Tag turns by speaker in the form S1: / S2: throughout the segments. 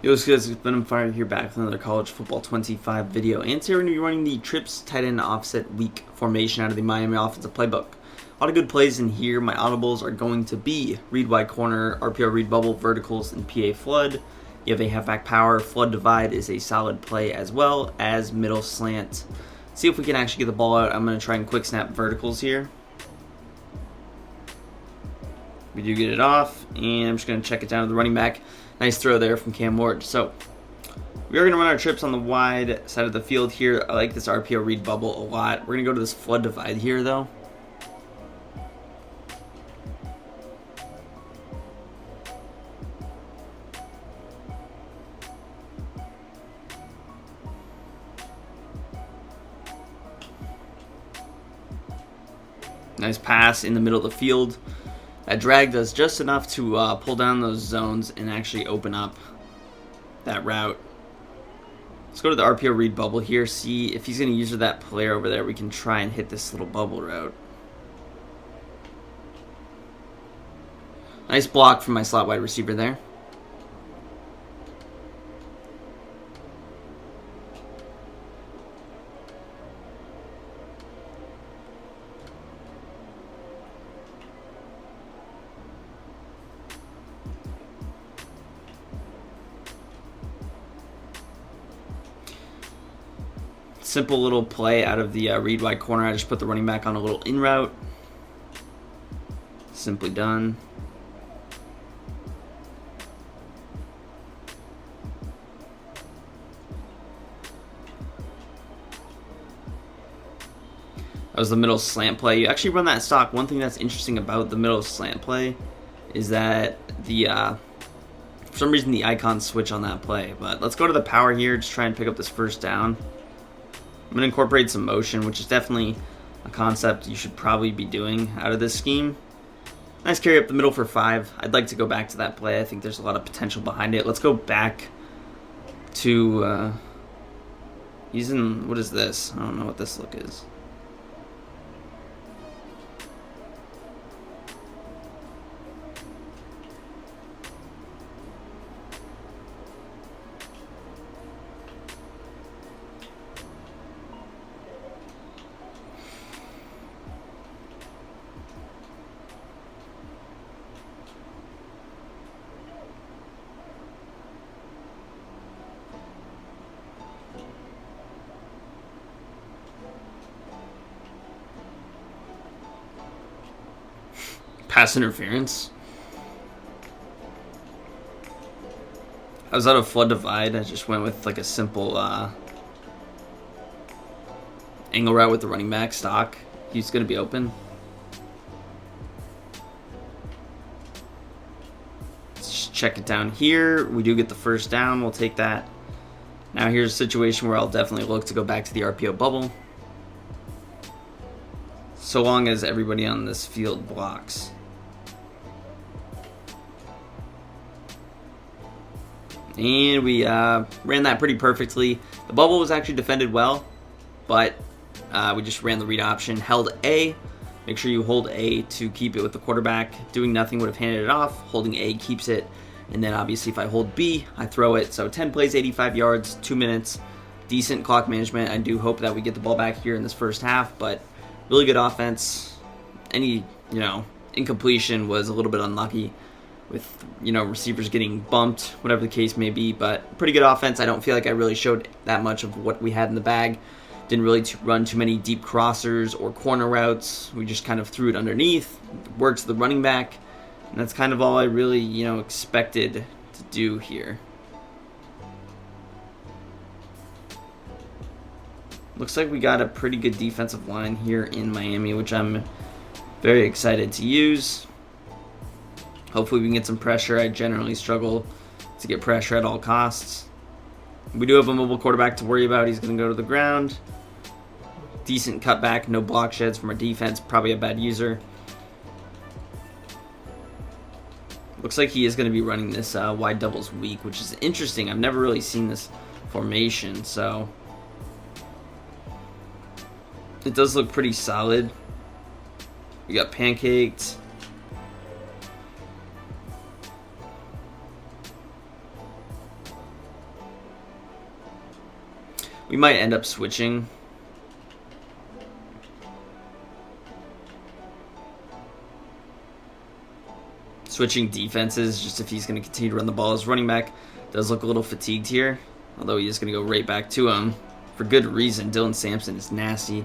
S1: Yo, what's good? It's Ben Fire here, back with another College Football 25 video. And today we're going to be running the trips tight end offset weak formation out of the Miami offensive playbook. A lot of good plays in here. My audibles are going to be read wide corner, RPO read bubble, verticals, and PA flood. You have a halfback power. Flood divide is a solid play, as well as middle slant. See if we can actually get the ball out. I'm going to try and quick snap verticals here. We do get it off, and I'm just going to check it down to the running back. Nice throw there from Cam Ward. So we are going to run our trips on the wide side of the field here. I like this RPO read bubble a lot. We're going to go to this flood divide here, though. Nice pass in the middle of the field. That drag does just enough to pull down those zones and actually open up that route. Let's go to the RPO read bubble here, see if he's going to use that player over there. We can try and hit this little bubble route. Nice block from my slot wide receiver there. Simple little play out of the read wide corner. I just put the running back on a little in route. Simply done. That was the middle slant play. You actually run that stock. One thing that's interesting about the middle slant play is that the for some reason the icons switch on that play. But let's go to the power here. Just try and pick up this first down. I'm going to incorporate some motion, which is definitely a concept you should probably be doing out of this scheme. Nice carry up the middle for 5. I'd like to go back to that play. I think there's a lot of potential behind it. Let's go back to using, what is this? I don't know what this look is. Pass interference. I was out of flood divide. I just went with like a simple angle route with the running back stock. He's going to be open. Let's just check it down here. We do get the first down. We'll take that. Now here's a situation where I'll definitely look to go back to the RPO bubble, so long as everybody on this field blocks. And we ran that pretty perfectly. The bubble was actually defended well, but we just ran the read option, held A. Make sure you hold A to keep it with the quarterback. Doing nothing would have handed it off. Holding A keeps it. And then obviously if I hold B, I throw it. So 10 plays, 85 yards, 2 minutes. Decent clock management. I do hope that we get the ball back here in this first half, but really good offense. Any, incompletion was a little bit unlucky with, receivers getting bumped, whatever the case may be, but pretty good offense. I don't feel like I really showed that much of what we had in the bag. Didn't really run too many deep crossers or corner routes. We just kind of threw it underneath, worked to the running back, and that's kind of all I really, expected to do here. Looks like we got a pretty good defensive line here in Miami, which I'm very excited to use. Hopefully we can get some pressure. I generally struggle to get pressure at all costs. We do have a mobile quarterback to worry about. He's going to go to the ground. Decent cutback, no block sheds from our defense. Probably a bad user. Looks like he is going to be running this wide doubles weak, which is interesting. I've never really seen this formation, so it does look pretty solid. We got pancaked. We might end up switching. Switching defenses, just if he's going to continue to run the ball. His running back does look a little fatigued here, although he is going to go right back to him for good reason. Dylan Sampson is nasty.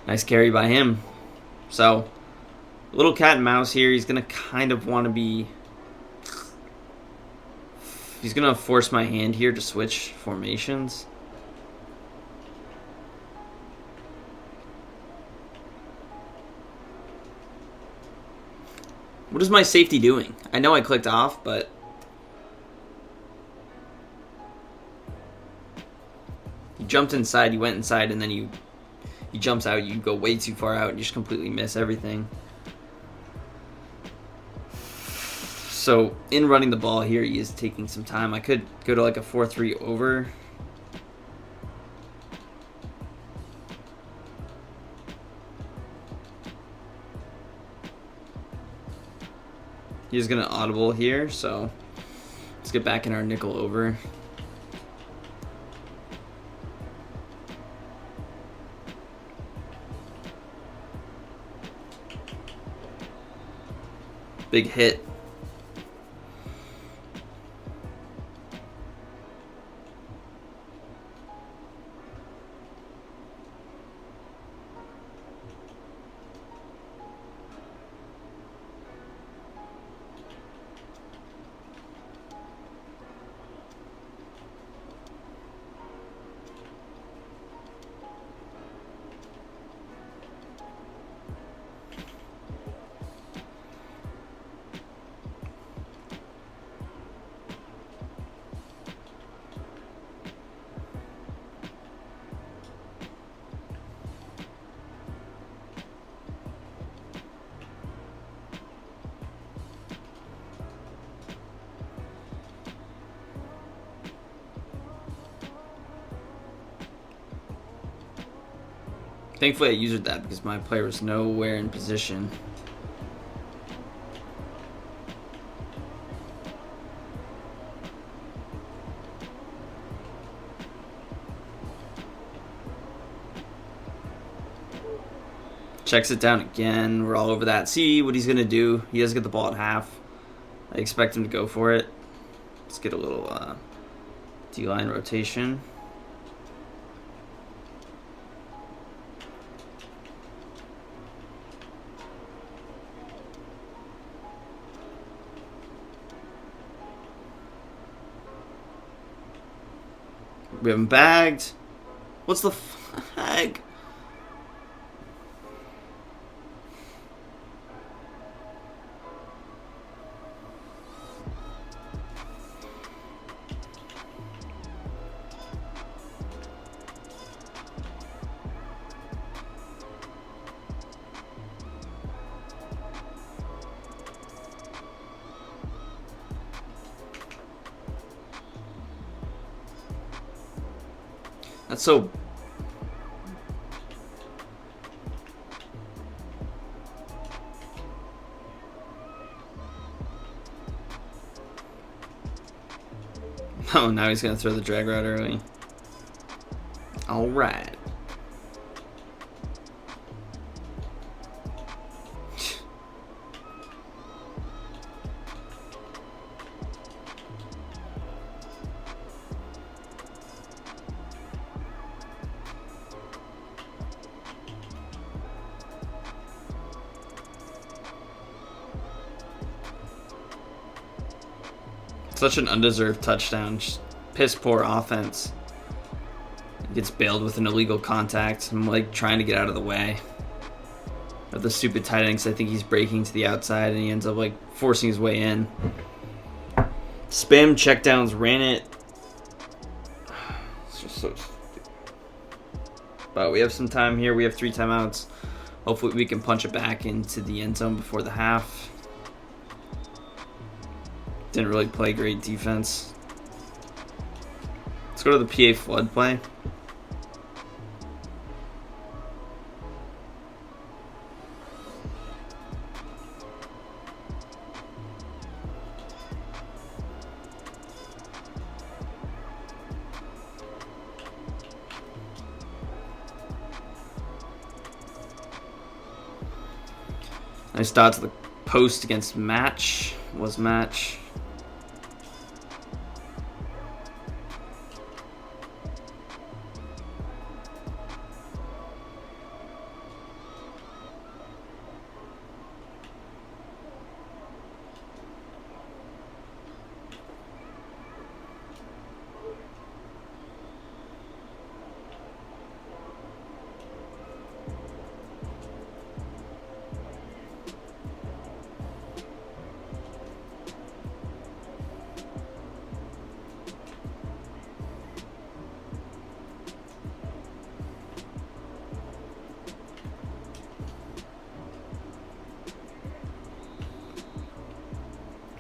S1: Nice carry by him. So, a little cat and mouse here. He's going to kind of want to be... He's going to force my hand here to switch formations. What is my safety doing? I know I clicked off, but... He jumped inside, he went inside, and then he jumps out. You go way too far out and you just completely miss everything. So, in running the ball here, he is taking some time. I could go to like a 4-3 over. He's going to audible here, so let's get back in our nickel over. Big hit. Thankfully I used that because my player was nowhere in position. Checks it down again. We're all over that. See what he's going to do. He does get the ball at half. I expect him to go for it. Let's get a little D-line rotation. We have him bagged. What's the flag? That's so... Oh, now he's going to throw the drag route early. All right. Such an undeserved touchdown. Just piss poor offense. Gets bailed with an illegal contact. I'm like trying to get out of the way of the stupid tight end because I think he's breaking to the outside and he ends up like forcing his way in. Spam checkdowns, ran it. It's just so stupid. But we have some time here. We have 3 timeouts. Hopefully we can punch it back into the end zone before the half. Didn't really play great defense. Let's go to the PA flood play. Nice dot to the post against Match. Was Match.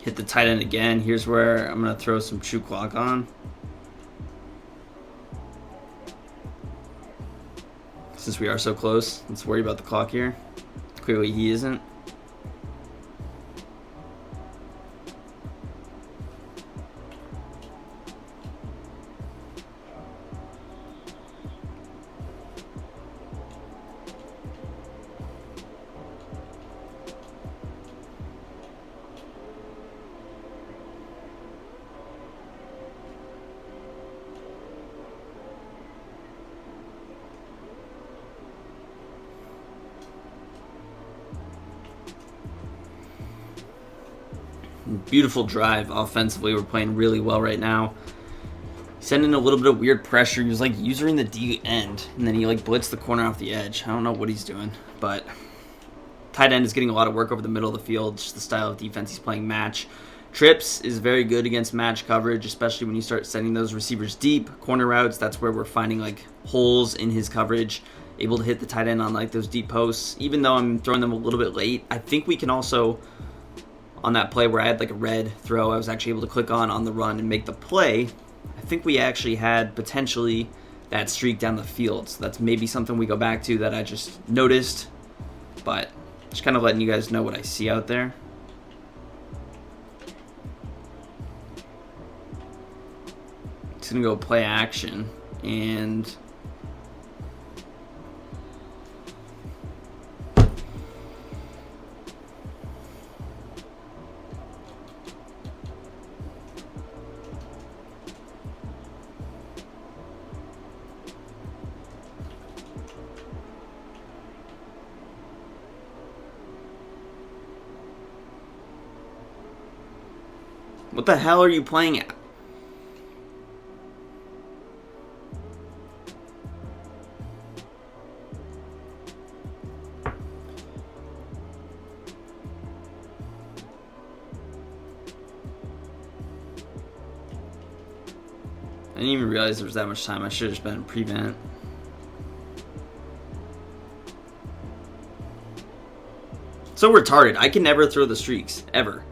S1: Hit the tight end again. Here's where I'm going to throw some true clock on. Since we are so close, let's worry about the clock here. Clearly he isn't. Beautiful drive offensively. We're playing really well right now. Sending a little bit of weird pressure. He was like using the D end, and then he like blitzed the corner off the edge. I don't know what he's doing, but tight end is getting a lot of work over the middle of the field. Just the style of defense he's playing match. Trips is very good against match coverage, especially when you start sending those receivers deep. Corner routes, that's where we're finding like holes in his coverage. Able to hit the tight end on like those deep posts. Even though I'm throwing them a little bit late, I think we can also, on that play where I had like a red throw, I was actually able to click on the run and make the play. I think we actually had potentially that streak down the field. So that's maybe something we go back to that I just noticed. But just kind of letting you guys know what I see out there. It's going to go play action. And what the hell are you playing at? I didn't even realize there was that much time. I should have just been in prevent. So retarded. I can never throw the streaks. Ever.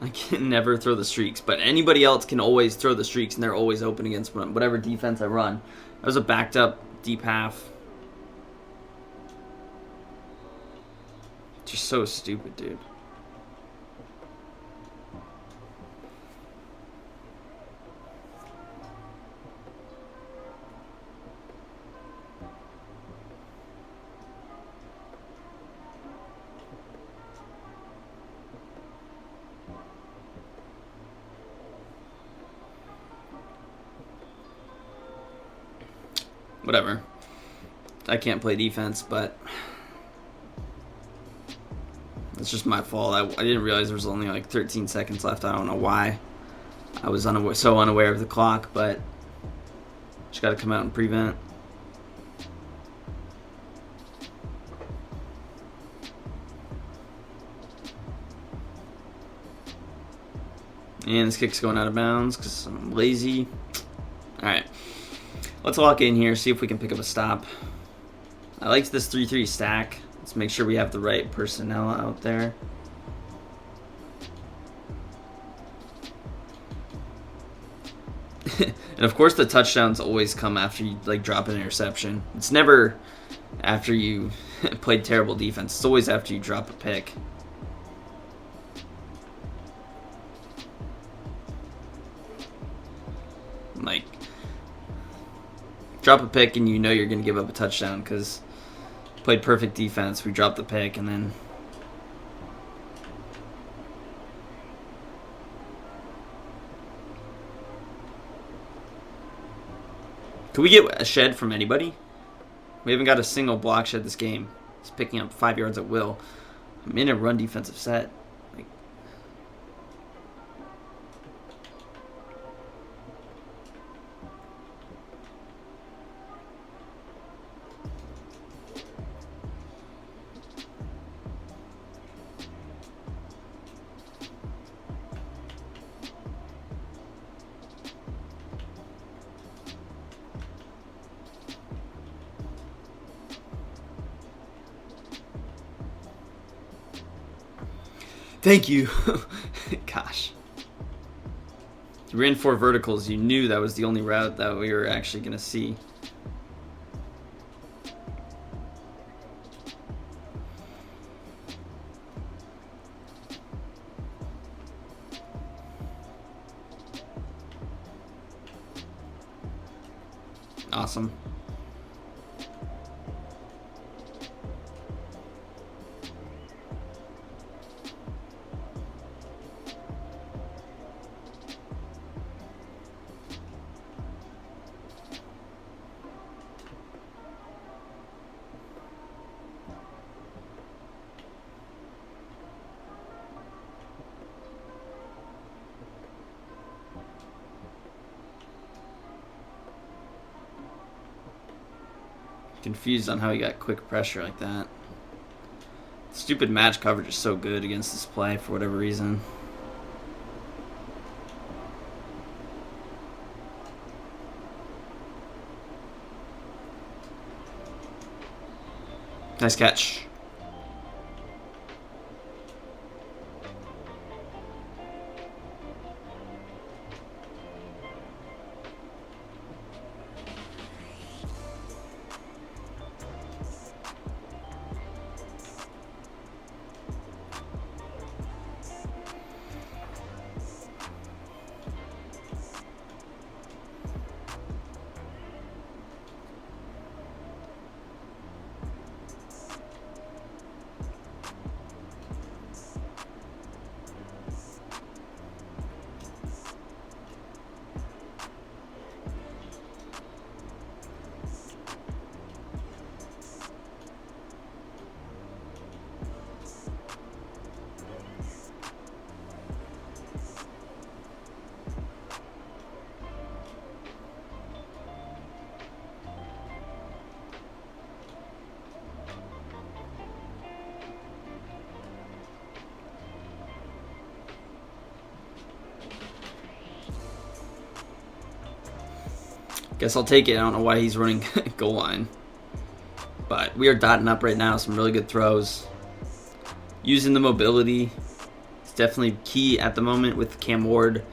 S1: I can never throw the streaks. But anybody else can always throw the streaks, and they're always open against whatever defense I run. That was a backed up deep half. Just so stupid, dude. Whatever. I can't play defense, but it's just my fault. I didn't realize there was only like 13 seconds left. I don't know why. I was so unaware of the clock, but just got to come out and prevent. And this kick's going out of bounds because I'm lazy. All right. Let's lock in here, see if we can pick up a stop. I like this 3-3 stack. Let's make sure we have the right personnel out there. And of course the touchdowns always come after you like drop an interception. It's never after you played terrible defense. It's always after you drop a pick. Like, drop a pick and you know you're going to give up a touchdown because played perfect defense. We dropped the pick and then Can we get a shed from anybody? We haven't got a single block shed this game. It's picking up 5 yards at will. I'm in a run defensive set. Like, thank you. Gosh. You ran 4 verticals. You knew that was the only route that we were actually going to see. Awesome. Confused on how he got quick pressure like that. Stupid match coverage is so good against this play for whatever reason. Nice catch. Guess I'll take it. I don't know why he's running goal line. But we are dotting up right now. Some really good throws. Using the mobility. It's definitely key at the moment with Cam Ward.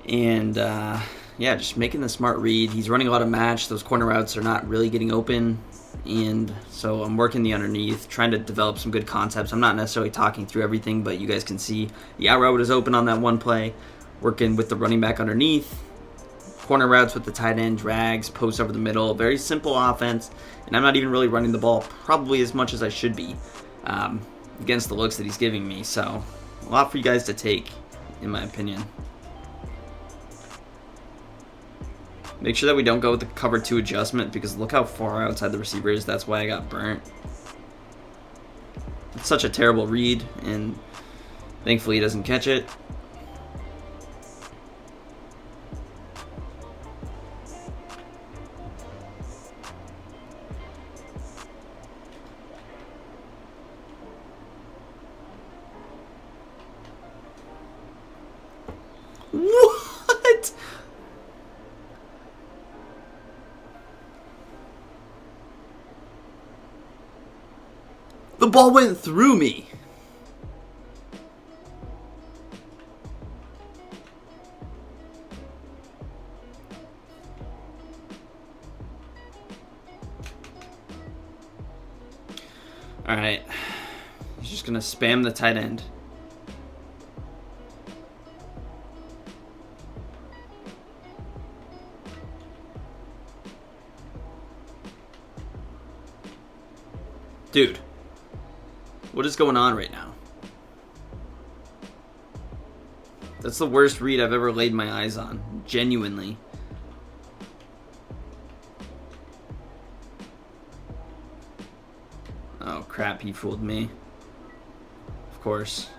S1: And, yeah, just making the smart read. He's running a lot of match. Those corner routes are not really getting open. And so I'm working the underneath, trying to develop some good concepts. I'm not necessarily talking through everything, but you guys can see the out route is open on that one play. Working with the running back underneath. Corner routes with the tight end, drags, posts over the middle. Very simple offense. And I'm not even really running the ball probably as much as I should be against the looks that he's giving me. So a lot for you guys to take, in my opinion. Make sure that we don't go with the cover 2 adjustment because look how far outside the receiver is. That's why I got burnt. It's such a terrible read, and thankfully he doesn't catch it. What? The ball went through me. All right. He's just going to spam the tight end. Dude, what is going on right now? That's the worst read I've ever laid my eyes on. Genuinely. crap, he fooled me. Of course.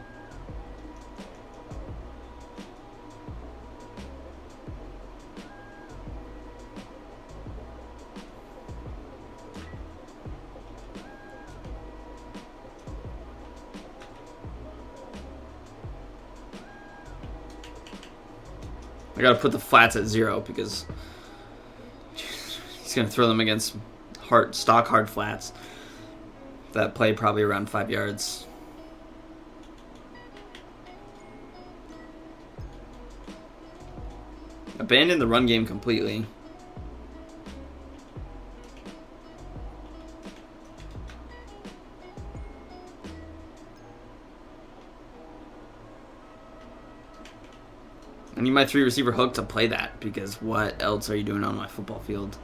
S1: I gotta put the flats at 0 because he's gonna throw them against stock hard flats that play probably around 5 yards. Abandon the run game completely. I need my 3 receiver hook to play that, because what else are you doing on my football field?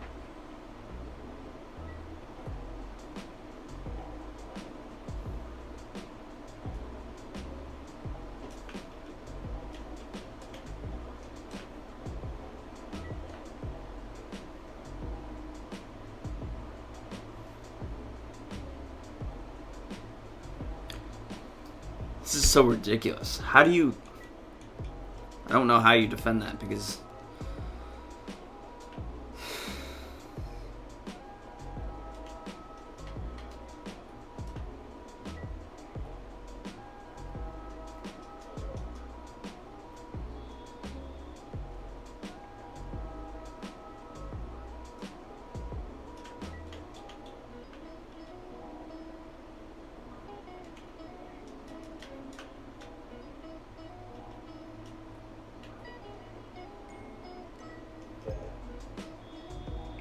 S1: This is so ridiculous. How do you... I don't know how you defend that, because...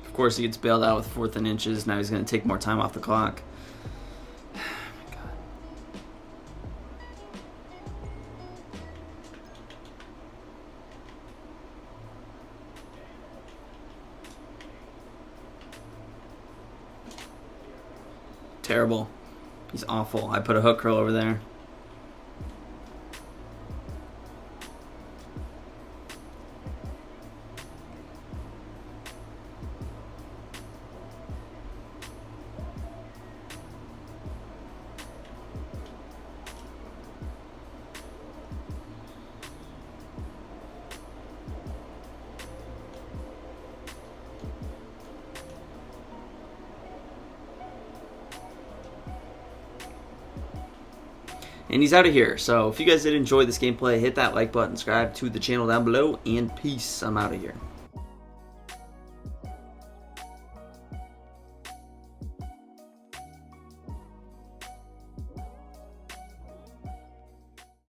S1: Of course, he gets bailed out with 4th and inches. Now he's going to take more time off the clock. Oh my God. Terrible. He's awful. I put a hook curl over there. And he's out of here. So if you guys did enjoy this gameplay, hit that like button, subscribe to the channel down below, and peace. I'm out of here.